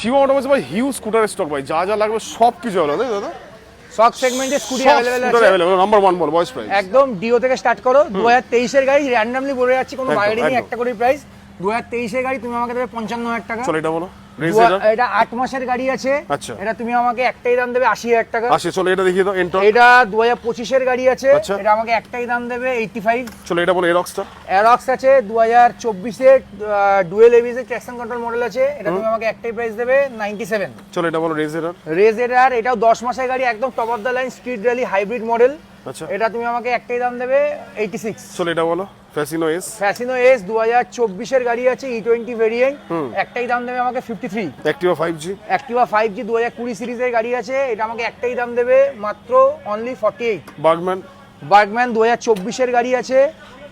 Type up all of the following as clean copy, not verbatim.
Shiba motors ভাই huge scooter stock ভাই, যা যা লাগবে সব কিছু হলো তাই দাদা? সব সেগমেন্টে স্কুটি अवेलेबल আছে। নাম্বার 1 বল বয়স প্রাইস একদম ডিও থেকে স্টার্ট করো। 2023 এর গাড়ি, র্যান্ডমলি বলে যাচ্ছি, কোনো বার্গেনিং, একটা করে প্রাইস। 2023 এর গাড়ি তুমি আমাকে দেবে 55,000 টাকা। চলো এটা বলো। এটা 8 মাসের গাড়ি আছে। আচ্ছা, এটা তুমি আমাকে একটাই দাম দেবে 80,000 টাকা। চলো এটা দেখিয়ে দাও। এন্টর্ক এটা 2025 এর গাড়ি আছে। আচ্ছা, এটা আমাকে একটাই দাম দেবে 85। চলো এটা বলো। এরক্সটা অ্যারক্স আছে 2024 এর ডুয়েল এবিএস এর ট্র্যাকশন কন্ট্রোল মডেল আছে। এটা তুমি আমাকে একটাই প্রাইস দেবে 97। চলো এটা বলো। রেজেরার এটাও 10 মাসের গাড়ি, একদম top of the line street rally hybrid model. আচ্ছা, এটা তুমি আমাকে একটাই দাম দেবে 86। চলো এটা বলো। ফ্যাসিনো এস 2024 এর গাড়ি আছে, E20 ভেরিয়েন্ট, একটাই দাম দেবে আমাকে 53। অ্যাক্টিভা 5G 2020 সিরিজের গাড়ি আছে, এটা আমাকে একটাই দাম দেবে মাত্র অনলি 48। বার্গম্যান 2024 এর গাড়ি আছে,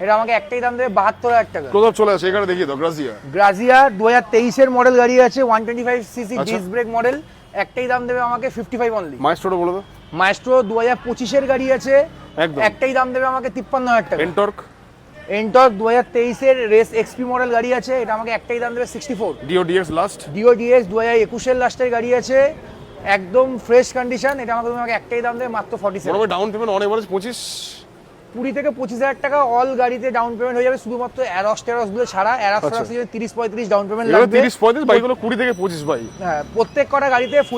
এটা আমাকে একটাই দাম দেবে 72,000 টাকা। প্রতাপ চলে আসে, এখানে দেখিয়ে দাও। গ্রাজিয়া 2023 এর মডেল গাড়ি আছে, 125 সিসি ডিস্ক ব্রেক মডেল, একটাই দাম দেবে আমাকে 55 অনলি। মাইস্ট্রোটা বলে দাও। মাইস্ট্রো 2025 এর গাড়ি আছে, একটাই দাম দেবে আমাকে 53,000 টাকা। এন্টর্ক 2023 এর রেস এক্সপি মডেল গাড়ি আছে, এটা আমাকে একটাই দাম দেবে 64। ডিও ডিএক্স 2021 এর লাস্টের গাড়ি আছে, একদম ফ্রেশ কন্ডিশন, এটা আমাকে একটাই দাম দেবে মাত্র 47। ডাউন পেমেন্ট অনেক বলে 25 20 থেকে 25,000 টাকা অল গাড়িতে ডাউন পেমেন্ট হয়ে যাবে, শুধুমাত্র অ্যারক্স গুলো ছাড়া। অ্যারক্স 30-35 ডাউন পেমেন্ট লাগবে। 30-35 বাইকগুলো 20 থেকে 25 ভাই। হ্যাঁ, প্রত্যেক কটা গাড়িতে ফুল